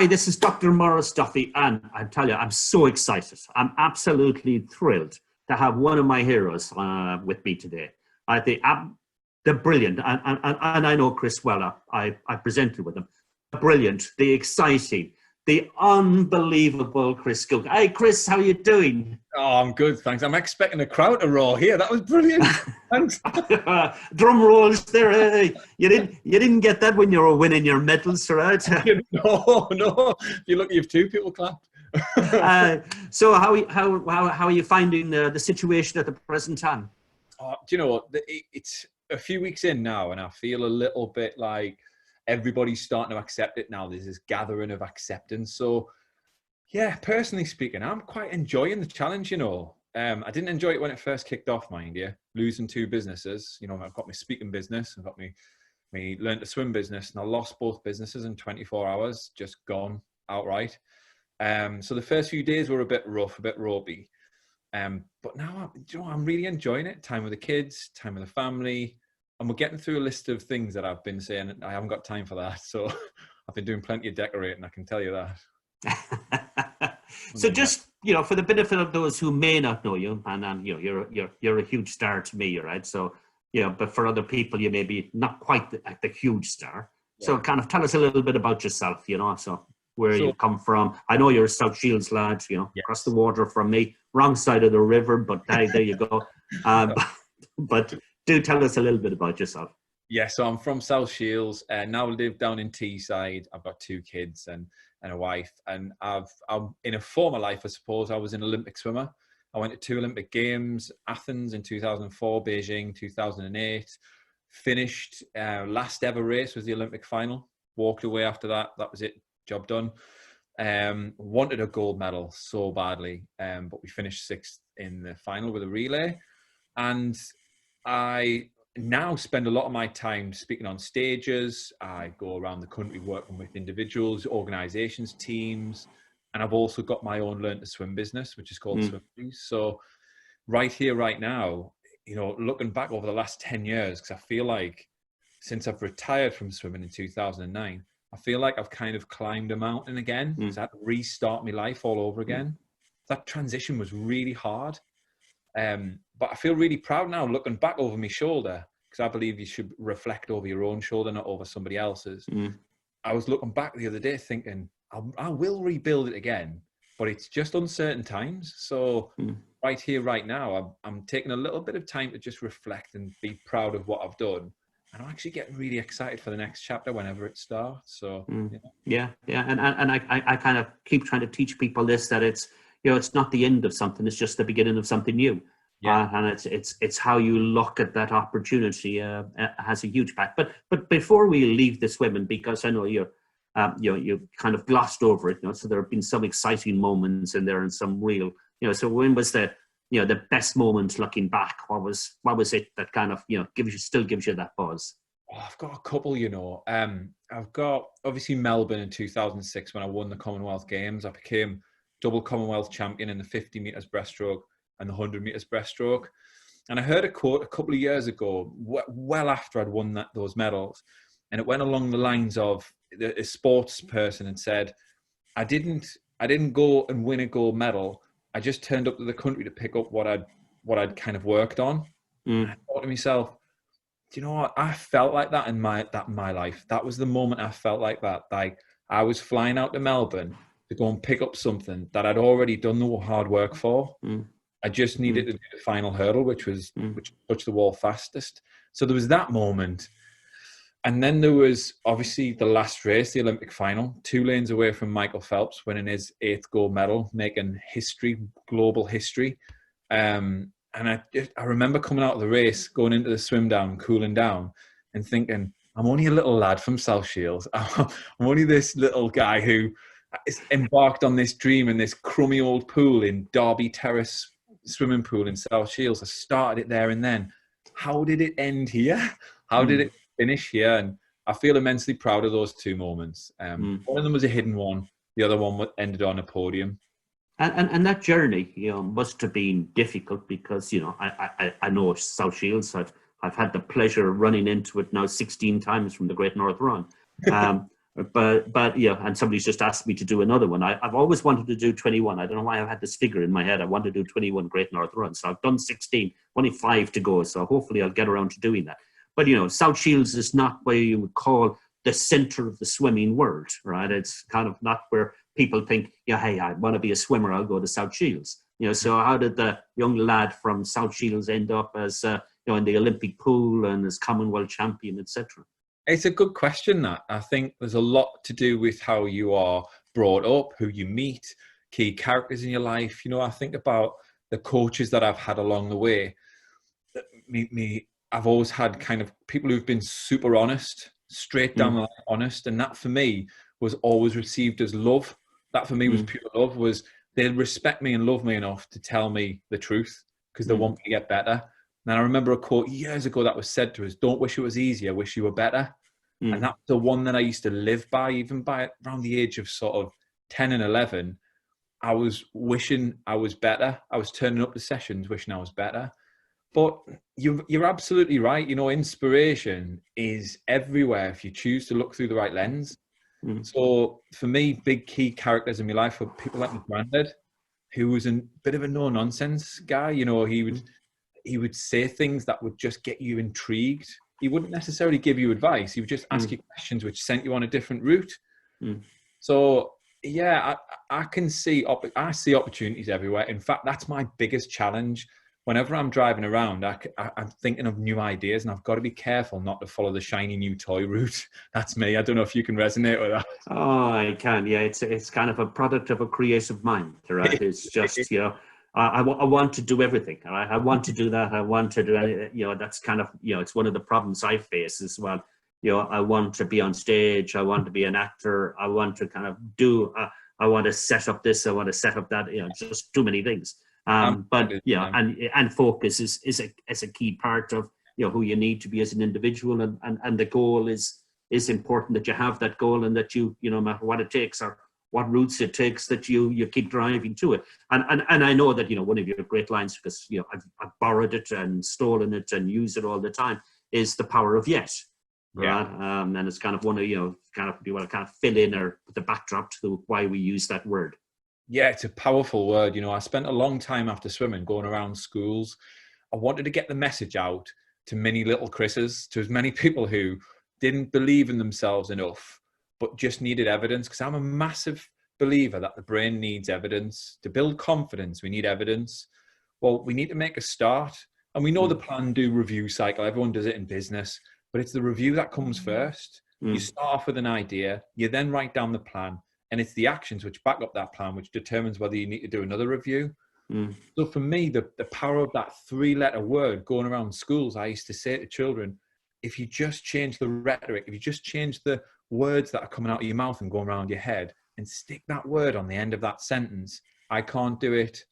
Hi, this is Dr. Maurice Duffy, and I tell you, I'm so excited. I'm absolutely thrilled to have one of my heroes with me today. I think they're brilliant, and I know Chris well. I presented with him. Brilliant, the exciting, the unbelievable Chris Cook. Hey, Chris, how are you doing? Oh, I'm good, thanks. I'm expecting a crowd to roar here. That was brilliant. Thanks. Drum rolls there. Hey. You didn't get that when you were winning your medals, right? No. If you look, you have two people clapped. So how are you finding the situation at the present time? Do you know what? It's a few weeks in now, and I feel a little bit like everybody's starting to accept it now. There's this gathering of acceptance. So, yeah, personally speaking, I'm quite enjoying the challenge, you know. I didn't enjoy it when it first kicked off, mind you. Losing two businesses. You know, I've got my speaking business, I've got my learn to swim business, and I lost both businesses in 24 hours, just gone outright. So the first few days were a bit rough, a bit ropey. But now, I'm really enjoying it. Time with the kids, time with the family. And we're getting through a list of things that I've been saying, I haven't got time for that. So I've been doing plenty of decorating, I can tell you that. So just, you know, for the benefit of those who may not know you, and you know, you're a huge star to me, right? So, you know, but for other people, you may be not quite the huge star. Yeah. So kind of tell us a little bit about yourself, you know, so where you come from. I know you're a South Shields lad, you know, across the water from me, wrong side of the river, but there you go. But do tell us a little bit about yourself. Yeah, so I'm from South Shields and now live down in Teesside. I've got two kids and a wife. And I'm in a former life, I suppose, I was an Olympic swimmer. I went to 2 Olympic Games, Athens in 2004, Beijing 2008. Finished, last ever race was the Olympic final. Walked away after that. That was it. Job done. Wanted a gold medal so badly, but we finished 6th in the final with a relay. And I now spend a lot of my time speaking on stages. I go around the country working with individuals, organizations, teams, and I've also got my own learn to swim business, which is called Swim. So right here, right now, you know, looking back over the last 10 years, because I feel like since I've retired from swimming in 2009, I feel like I've kind of climbed a mountain again. So I had to restart my life all over again. That transition was really hard. But I feel really proud now looking back over my shoulder, because I believe you should reflect over your own shoulder, not over somebody else's. I was looking back the other day thinking, I will rebuild it again, but it's just uncertain times. So right here, right now, I'm taking a little bit of time to just reflect and be proud of what I've done. And I'm actually getting really excited for the next chapter whenever it starts. So yeah. And I kind of keep trying to teach people this, that it's, you know, it's not the end of something, it's just the beginning of something new. And it's how you look at that opportunity has a huge impact. But before we leave the swimming, because I know you kind of glossed over it, you know, so there have been some exciting moments in there and some real, you know, so when was the best moment looking back? What was it that kind of, you know, still gives you that buzz? Oh, I've got a couple, you know. I've got obviously Melbourne in 2006 when I won the Commonwealth Games. I became double Commonwealth Champion in the 50 meters breaststroke and the 100 meters breaststroke. And I heard a quote a couple of years ago, well after I'd won those medals, and it went along the lines of a sports person and said, I didn't go and win a gold medal. I just turned up to the country to pick up what I'd kind of worked on. And I thought to myself, do you know what? I felt like that in my life. That was the moment I felt like that. Like I was flying out to Melbourne to go and pick up something that I'd already done the hard work for. I just needed to do the final hurdle, which touched the wall fastest. So there was that moment. And then there was obviously the last race, the Olympic final, 2 lanes away from Michael Phelps winning his 8th gold medal, making history, global history. And I remember coming out of the race, going into the swim down, cooling down, and thinking, I'm only a little lad from South Shields. I'm only this little guy who embarked on this dream in this crummy old pool in Derby Terrace swimming pool in South Shields. I started it there and then. How did it end here? How did it finish here? And I feel immensely proud of those 2 moments. One of them was a hidden one. The other one ended on a podium. And that journey, you know, must have been difficult because, you know, I know South Shields. I've had the pleasure of running into it now 16 times from the Great North Run. But yeah, and somebody's just asked me to do another one. I've always wanted to do 21. I don't know why I've had this figure in my head. I want to do 21 Great North Runs. So I've done 16, only 5 to go. So hopefully I'll get around to doing that. But, you know, South Shields is not where you would call the center of the swimming world, right? It's kind of not where people think, yeah, hey, I want to be a swimmer, I'll go to South Shields. You know, so how did the young lad from South Shields end up as, you know, in the Olympic pool and as Commonwealth champion, etc.? It's a good question, that. I think there's a lot to do with how you are brought up, who you meet, key characters in your life. You know, I think about the coaches that I've had along the way. I've always had kind of people who've been super honest, straight down the line honest. And that for me was always received as love. That for me was pure love, was they'll respect me and love me enough to tell me the truth because they want me to get better. And I remember a quote years ago that was said to us, don't wish it was easier, wish you were better. And that's the one that I used to live by, even by around the age of sort of 10 and 11. I was wishing I was better. I was turning up to sessions wishing I was better. But you're absolutely right. You know, inspiration is everywhere if you choose to look through the right lens. So for me, big key characters in my life were people like my granddad, who was a bit of a no-nonsense guy. You know, he would say things that would just get you intrigued. He wouldn't necessarily give you advice. He would just ask you questions which sent you on a different route. So yeah, I see opportunities everywhere. In fact, that's my biggest challenge. Whenever I'm driving around, I'm thinking of new ideas, and I've got to be careful not to follow the shiny new toy route. That's me. I don't know if you can resonate with that. Oh, I can. Yeah, it's kind of a product of a creative mind, right? It's just, you know, I want to do everything. All right? I want to do that. I want to do, you know, that's kind of, you know, it's one of the problems I face as well. You know, I want to be on stage. I want to be an actor. I want to kind of do, I want to set up this. I want to set up that, you know, just too many things. But yeah, and focus is a key part of, you know, who you need to be as an individual, and the goal is important, that you have that goal, and that you know, no matter what it takes or what routes it takes, that you keep driving to it. And I know that, you know, one of your great lines, because, you know, I've borrowed it and stolen it and use it all the time, is the power of yet. Right. And it's kind of one of, you know, kind of, you want to kind of fill in or put the backdrop to why we use that word. Yeah, it's a powerful word. You know, I spent a long time after swimming going around schools. I wanted to get the message out to many little Chris's, to as many people who didn't believe in themselves enough, but just needed evidence. Because I'm a massive believer that the brain needs evidence. To build confidence, we need evidence. Well, we need to make a start. And we know the plan do review cycle. Everyone does it in business, but it's the review that comes first. You start off with an idea, you then write down the plan. And it's the actions which back up that plan, which determines whether you need to do another review. So for me, the power of that 3-letter word going around schools, I used to say to children, if you just change the rhetoric, if you just change the words that are coming out of your mouth and going around your head, and stick that word on the end of that sentence, I can't do it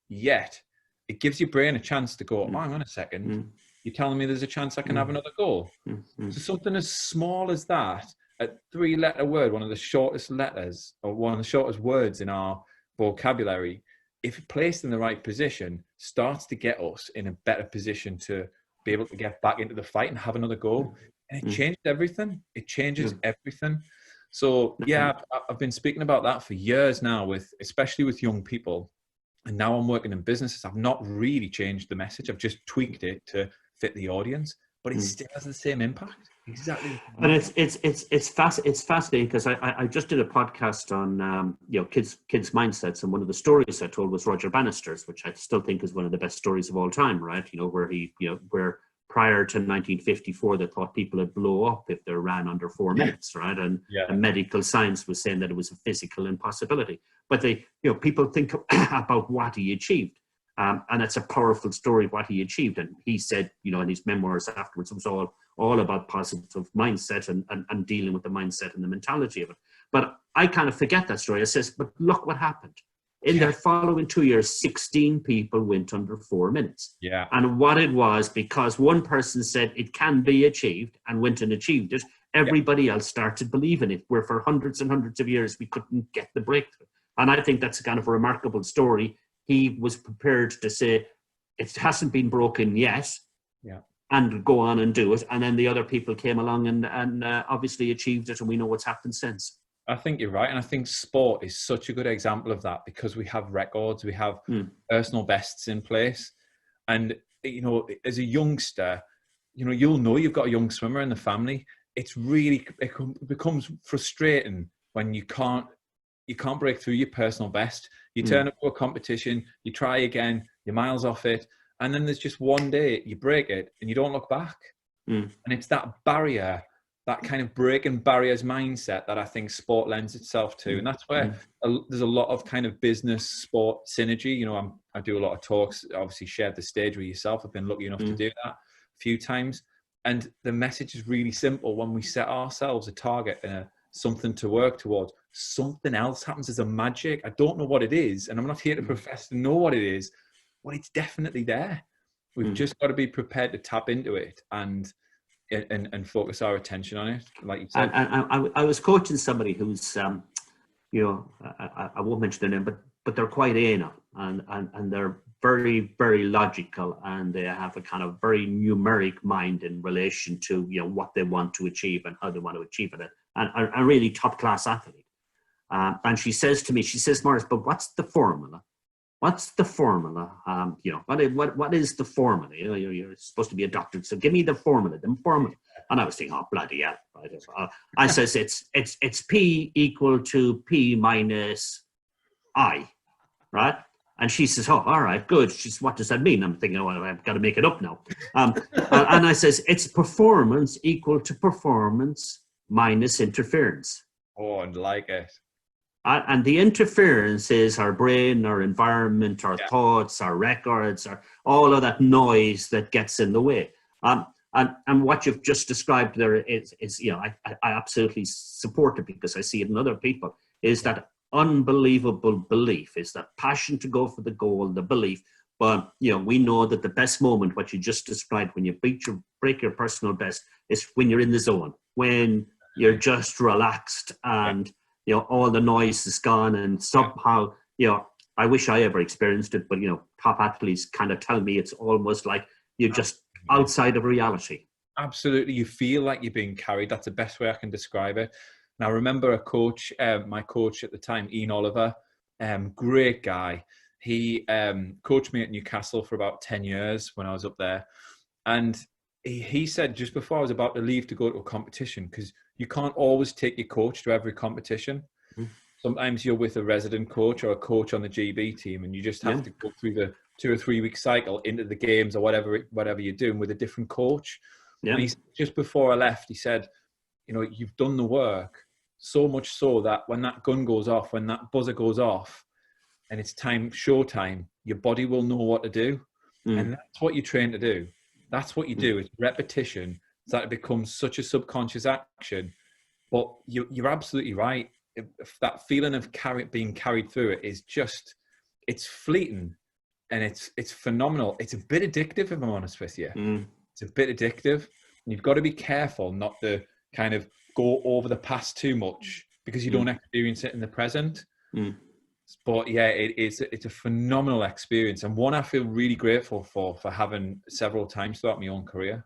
yet. It gives your brain a chance to go, oh, hang on a second. You're telling me there's a chance I can have another goal. So something as small as that, a 3-letter word, one of the shortest letters or one of the shortest words in our vocabulary, if placed in the right position, starts to get us in a better position to be able to get back into the fight and have another goal. And it changed everything. It changes everything. So yeah, I've been speaking about that for years now, especially with young people. And now I'm working in businesses. I've not really changed the message. I've just tweaked it to fit the audience, but it still has the same impact. Exactly. And it's fascinating, because I just did a podcast on you know, kids mindsets, and one of the stories I told was Roger Bannister's, which I still think is one of the best stories of all time, right? You know, where prior to 1954 they thought people would blow up if they ran under 4 minutes, right? And medical science was saying that it was a physical impossibility. But people think about what he achieved. And it's a powerful story, what he achieved. And he said, you know, in his memoirs afterwards, it was all about positive mindset and dealing with the mindset and the mentality of it. But I kind of forget that story. I says, but look what happened. In the following 2 years, 16 people went under 4 minutes. Yeah. And what it was, because one person said it can be achieved and went and achieved it, everybody else started believing it, where for hundreds and hundreds of years, we couldn't get the breakthrough. And I think that's a kind of a remarkable story. He was prepared to say, it hasn't been broken yet, and go on and do it. And then the other people came along and obviously achieved it, and we know what's happened since. I think you're right. And I think sport is such a good example of that, because we have records, we have personal bests in place. And, you know, as a youngster, you know, you've got a young swimmer in the family. It becomes frustrating when you can't break through your personal best. You turn up to a competition, you try again, you're miles off it. And then there's just one day you break it and you don't look back. And it's that barrier, that kind of breaking barriers mindset that I think sport lends itself to. And that's where there's a lot of kind of business sport synergy. You know, I do a lot of talks, obviously shared the stage with yourself. I've been lucky enough to do that a few times. And the message is really simple. When we set ourselves a target and something to work towards, something else happens as a magic. I don't know what it is, and I'm not here to profess to know what it is, but it's definitely there. We've just got to be prepared to tap into it and focus our attention on it, like you said. And I was coaching somebody who's, you know, I won't mention their name, but they're quite anal, and they're very, very logical, and they have a kind of very numeric mind in relation to, you know, what they want to achieve and how they want to achieve it, and a really top class athlete. And she says to me, Maurice, but what's the formula? What's the formula? You know, what is the formula? You know, you're supposed to be a doctor, so give me the formula. And I was thinking, oh, bloody hell. Right? I says, it's P equal to P minus I, right? And she says, oh, all right, good. She says, what does that mean? I'm thinking, oh, I've got to make it up now. And I says, it's performance equal to performance minus interference. Oh, I like it. And the interference is our brain, our environment, our thoughts, our records, all of that noise that gets in the way. And what you've just described there is you know, I absolutely support it, because I see it in other people, is that unbelievable belief, is that passion to go for the goal, the belief. But, you know, we know that the best moment, what you just described, when you break your personal best, is when you're in the zone, when you're just relaxed and, you know, all the noise is gone, and somehow, you know, I wish I ever experienced it, but, you know, top athletes kind of tell me it's almost like you're just outside of reality. Absolutely. You feel like you're being carried. That's the best way I can describe it. And I remember a coach, my coach at the time, Ian Oliver, great guy. He coached me at Newcastle for about 10 years when I was up there. And he said, just before I was about to leave to go to a competition, because you can't always take your coach to every competition. Sometimes you're with a resident coach or a coach on the GB team, and you just have to go through the 2 or 3 week cycle into the games or whatever you're doing with a different coach. And he, just before I left, he said, you know, you've done the work so much so that when that gun goes off, when that buzzer goes off and it's time, showtime, your body will know what to do. And that's what you train to do. That's what you do. It's repetition, so that it becomes such a subconscious action. But you're absolutely right. If that feeling of being carried through it is just, it's fleeting and it's phenomenal. It's a bit addictive, if I'm honest with you. It's a bit addictive. And you've got to be careful not to kind of go over the past too much, because you don't experience it in the present. But yeah, it's a phenomenal experience, and one I feel really grateful for having several times throughout my own career.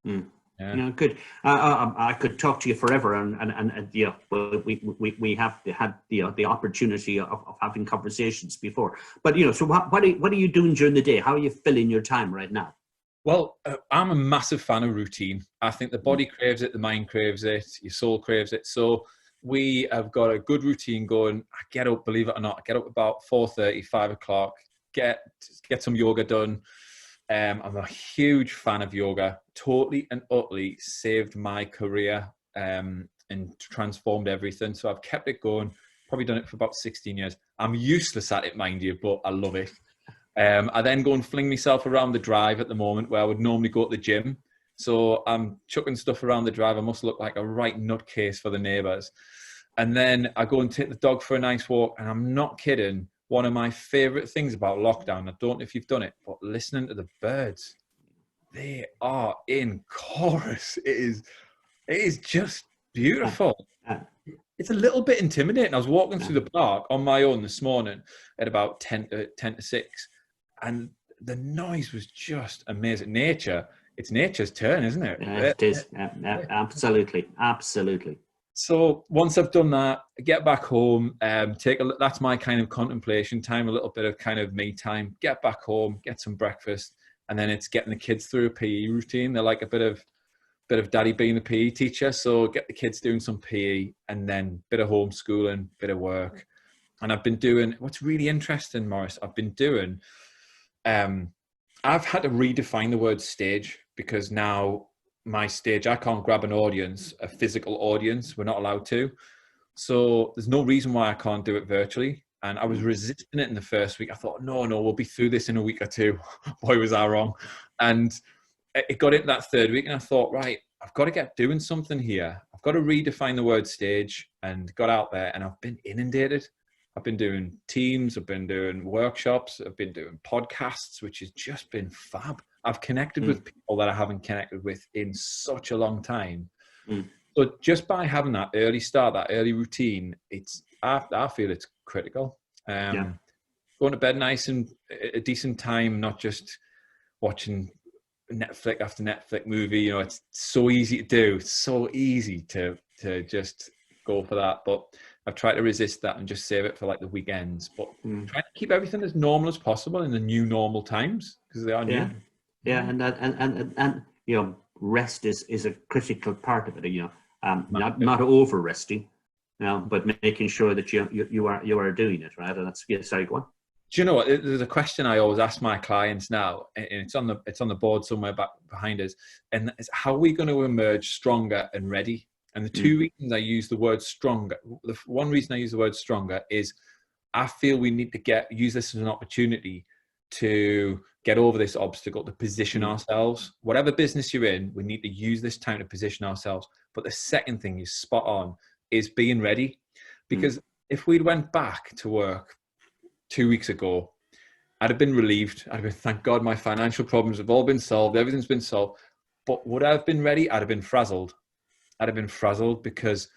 Yeah. You know, good. I could talk to you forever, and yeah, we have had the opportunity of having conversations before. But, you know, so what are you doing during the day? How are you filling your time right now? Well, I'm a massive fan of routine. I think the body craves it, the mind craves it, your soul craves it. So we have got a good routine going. I get up, believe it or not, I get up about 4:30, 5 o'clock, get some yoga done. I'm a huge fan of yoga. Totally and utterly saved my career and transformed everything. So I've kept it going. Probably done it for about 16 years. I'm useless at it, mind you, but I love it. I then go and fling myself around the drive at the moment, where I would normally go to the gym. So I'm chucking stuff around the drive. I must look like a right nutcase for the neighbours. And then I go and take the dog for a nice walk. And I'm not kidding. One of my favourite things about lockdown, I don't know if you've done it, but listening to the birds. They are in chorus. It is just beautiful. It's a little bit intimidating. I was walking through the park on my own this morning at about 10 to 6. And the noise was just amazing. Nature it's nature's turn, isn't it? Yeah, it is. Absolutely. Absolutely. So once I've done that, I get back home, that's my kind of contemplation time, a little bit of kind of me time, get back home, get some breakfast, and then it's getting the kids through a PE routine. They're like a bit of daddy being a PE teacher. So get the kids doing some PE, and then bit of homeschooling, bit of work. And I've been doing, what's really interesting, Maurice, I've had to redefine the word stage, because now my stage, I can't grab an audience, a physical audience. We're not allowed to. So there's no reason why I can't do it virtually. And I was resisting it in the first week. I thought, no, we'll be through this in a week or two. Boy, was I wrong. And it got into that third week, and I thought, right, I've got to get doing something here. I've got to redefine the word stage, and got out there, and I've been inundated. I've been doing teams, I've been doing workshops, I've been doing podcasts, which has just been fab. I've connected with people that I haven't connected with in such a long time. So just by having that early start, that early routine, I feel it's critical. Going to bed nice and a decent time, not just watching Netflix after Netflix movie. You know, it's so easy to do. It's so easy to just go for that. But I've tried to resist that and just save it for like the weekends. But trying to keep everything as normal as possible in the new normal times, because they are new. Yeah, and you know, rest is a critical part of it. You know, not over resting, you know, but making sure that you are doing it right. And that's sorry, go on. Do you know what? There's a question I always ask my clients now, and it's on the board somewhere back behind us, and it's how are we going to emerge stronger and ready? And the two reasons I use the word stronger, the one reason I use the word stronger is I feel we need to use this as an opportunity to get over this obstacle, to position ourselves. Whatever business you're in, we need to use this time to position ourselves. But the second thing is spot on, is being ready. Because if we'd went back to work 2 weeks ago, I'd have been relieved. I'd have been, thank God my financial problems have all been solved. Everything's been solved. But would I have been ready? I'd have been frazzled. I'd have been frazzled because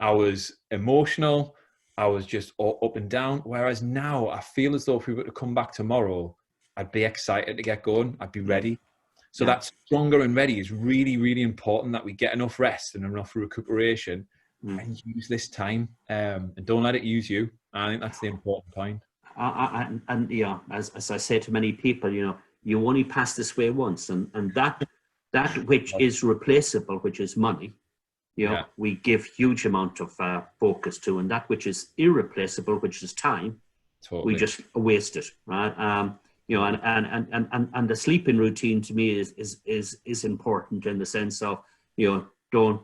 I was emotional. I was just all up and down. Whereas now I feel as though if we were to come back tomorrow, I'd be excited to get going. I'd be ready. So that stronger and ready is really, really important, that we get enough rest and enough recuperation and use this time, and don't let it use you. I think that's the important point. And yeah, as I say to many people, you know, you only pass this way once, and that which is replaceable, which is money, you know, we give huge amount of focus to, and that which is irreplaceable, which is time, we just waste it, right? You know, and the sleeping routine to me is important in the sense of, you know, don't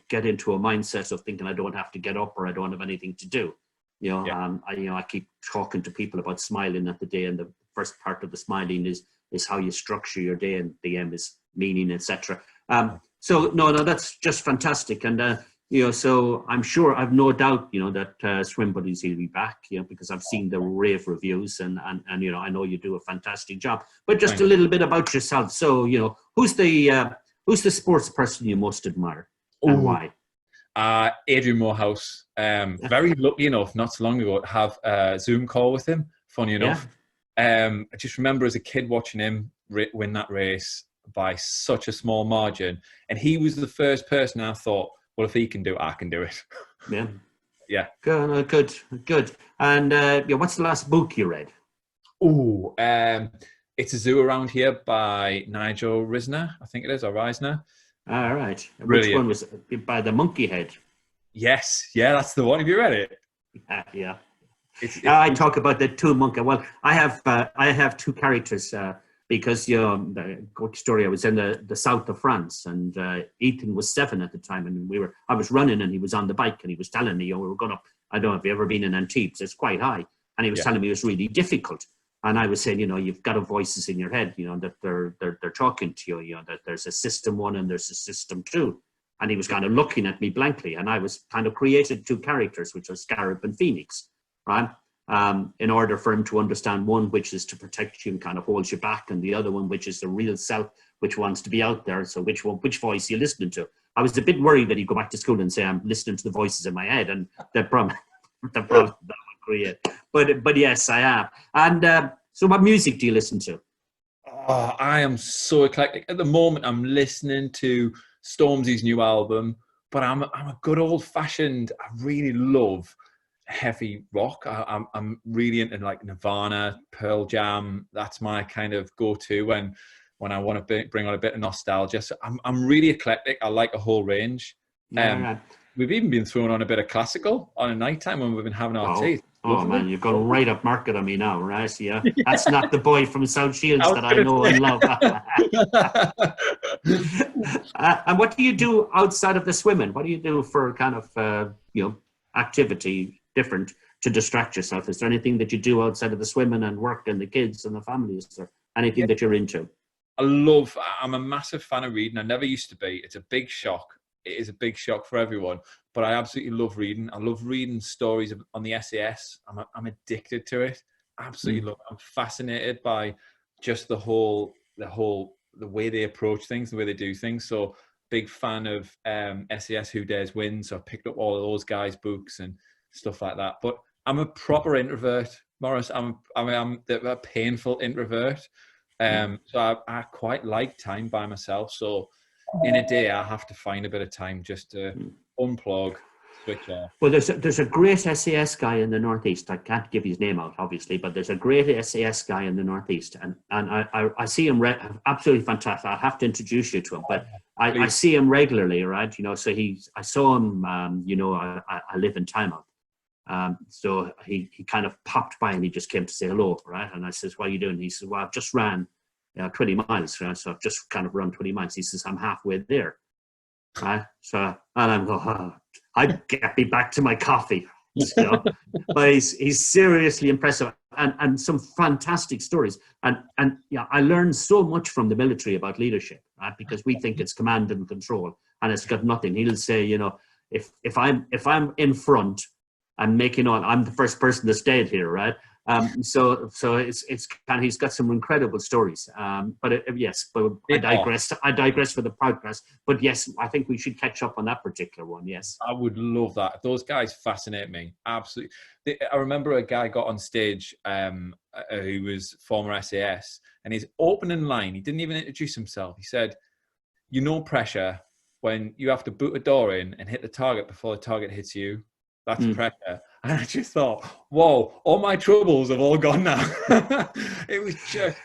get into a mindset of thinking I don't have to get up or I don't have anything to do. You know, I keep talking to people about smiling at the day, and the first part of the smiling is how you structure your day, and the M is meaning, etc. So no, that's just fantastic, and you know, so I'm sure, I've no doubt, you know, that Swim Buddies will be back, you know, because I've seen the rave reviews, and you know, I know you do a fantastic job. But just a little bit about yourself. So, you know, who's the sports person you most admire, and why? Adrian Morehouse. Very lucky enough not so long ago to have a Zoom call with him, funny enough. I just remember as a kid watching him win that race by such a small margin, and he was the first person I thought, well, if he can do it, I can do it. Yeah. Good. And what's the last book you read? It's a Zoo Around Here by Nigel Risner, I think it is, or Reisner. All right. Brilliant. Which one was it? By the Monkey Head? Yes. Yeah, that's the one. Have you read it? Yeah. I talk about the two monkey. Well, I have two characters because, you know, the good story. I was in the south of France, and Ethan was 7 at the time, and I was running, and he was on the bike, and he was telling me, you know, we were going up. I don't know if you've ever been in Antibes. It's quite high, and he was telling me it was really difficult. And I was saying, you know, you've got voices in your head, you know, that they're talking to you, you know, that there's a system 1 and there's a system 2. And he was kind of looking at me blankly, and I was kind of created 2 characters, which are Scarab and Phoenix, right? In order for him to understand one, which is to protect you and kind of holds you back, and the other one, which is the real self, which wants to be out there. So which voice are you listening to? I was a bit worried that he'd go back to school and say, I'm listening to the voices in my head, and the problem that would create. But yes, I am. And so what music do you listen to? Oh, I am so eclectic. At the moment, I'm listening to Stormzy's new album, but I'm a good old fashioned. I really love heavy rock. I'm really into like Nirvana, Pearl Jam. That's my kind of go-to when I want to bring on a bit of nostalgia. So I'm really eclectic. I like a whole range. Yeah, right. We've even been throwing on a bit of classical on a night time when we've been having our tea. Oh man, you've gone right up market on me now, right? Yeah, that's not the boy from South Shields that I know and love. And what do you do outside of the swimming? What do you do for kind of activity different to distract yourself? Is there anything that you do outside of the swimming and work and the kids and the family? Is there anything that you're into? I'm a massive fan of reading. I never used to be. It's a big shock. It is a big shock for everyone, but I absolutely love reading. I love reading stories on the SAS. I'm addicted to it. Absolutely love it. I'm fascinated by just the way they approach things, the way they do things. So big fan of SAS Who Dares Win. So I picked up all of those guys' books and stuff like that. But I'm a proper introvert, Maurice. I'm a painful introvert. So I quite like time by myself. So in a day, I have to find a bit of time just to unplug, switch off. Well, there's a great SAS guy in the Northeast. I can't give his name out, obviously, but there's a great SAS guy in the Northeast, and I see him absolutely fantastic. I'll have to introduce you to him, but I see him regularly, right? So I saw him. I live in Tynemouth. So he kind of popped by and he just came to say hello, right? And I says, "What are you doing?" He says, "Well, I've just ran 20 miles, right? So I've just kind of run 20 miles." He says, "I'm halfway there." Right? So, and I'm going, "Oh, I'd get me back to my coffee." But he's seriously impressive and some fantastic stories. And I learned so much from the military about leadership, right? Because we think it's command and control, and it's got nothing. He'll say, if I'm in front, I'm the first person to stay here, right? So it's kind of, he's got some incredible stories. But I digress for the podcast. But yes, I think we should catch up on that particular one. Yes, I would love that. Those guys fascinate me absolutely. I remember a guy got on stage who was former SAS, and his opening line, he didn't even introduce himself. He said, "Pressure when you have to boot a door in and hit the target before the target hits you. That's pressure." And I just thought, whoa, all my troubles have all gone now. It was just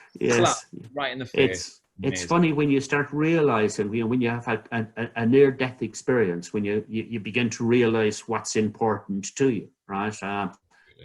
right in the face. It's funny when you start realizing, when you have had a near-death experience, when you begin to realize what's important to you, right? And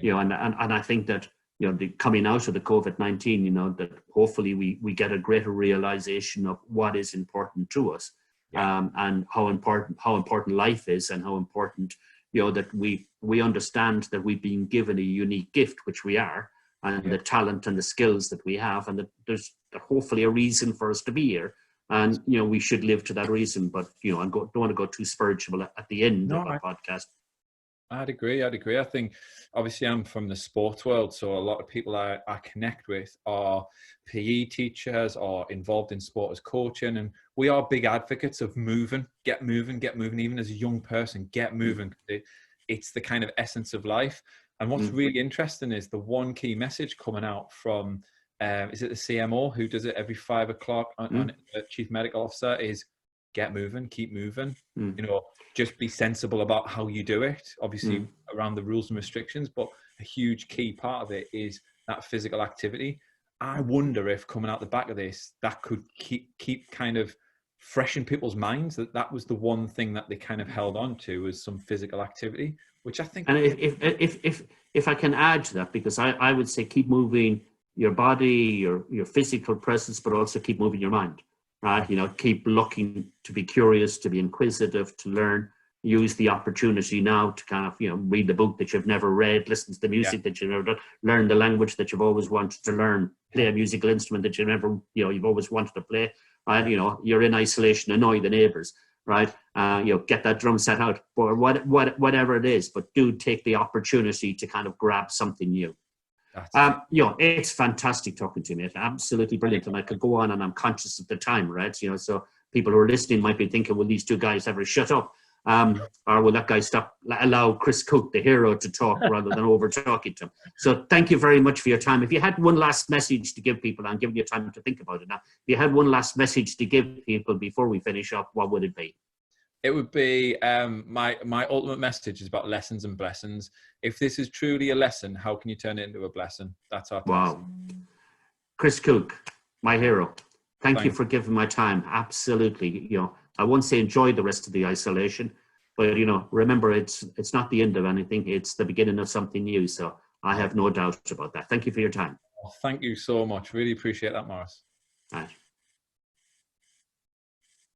I think that, the coming out of the COVID-19, that hopefully we get a greater realization of what is important to us, and how important life is, and how important, that we understand that we've been given a unique gift, which we are, and the talent and the skills that we have, and that there's hopefully a reason for us to be here, and we should live to that reason. But I don't want to go too spiritual at the end of our podcast. I'd agree. I think, obviously, I'm from the sports world, so a lot of people I connect with are PE teachers or involved in sport as coaching, and we are big advocates of moving, get moving. Even as a young person, get moving. It's the kind of essence of life. And what's really interesting is the one key message coming out from, is it the CMO who does it every 5 o'clock on Chief Medical Officer, is get moving, keep moving. Just be sensible about how you do it, obviously around the rules and restrictions, but a huge key part of it is that physical activity. I wonder if coming out the back of this, that could keep kind of fresh in people's minds, that was the one thing that they kind of held on to, was some physical activity, which I think. And if I can add to that, because I would say keep moving your body, your physical presence, but also keep moving your mind. Right, keep looking, to be curious, to be inquisitive, to learn. Use the opportunity now to kind of, read the book that you've never read, listen to the music that you've never done, learn the language that you've always wanted to learn, play a musical instrument that you've always wanted to play. Right, you're in isolation, annoy the neighbors. Right, get that drum set out, or whatever it is. But do take the opportunity to kind of grab something new. It's fantastic talking to you, mate. Absolutely brilliant. And I could go on, and I'm conscious of the time, right? So people who are listening might be thinking, will these two guys ever shut up? or will that guy allow Chris Cook, the hero, to talk rather than over talking to him? So thank you very much for your time. If you had one last message to give people, I'm giving you time to think about it now. If you had one last message to give people before we finish up, what would it be? It would be my ultimate message is about lessons and blessings. If this is truly a lesson, how can you turn it into a blessing? That's our task. Wow. Chris Cook, my hero. Thank you for giving my time. Absolutely. I won't say enjoy the rest of the isolation, but remember, it's not the end of anything. It's the beginning of something new. So I have no doubt about that. Thank you for your time. Well, thank you so much. Really appreciate that, Maurice. All right.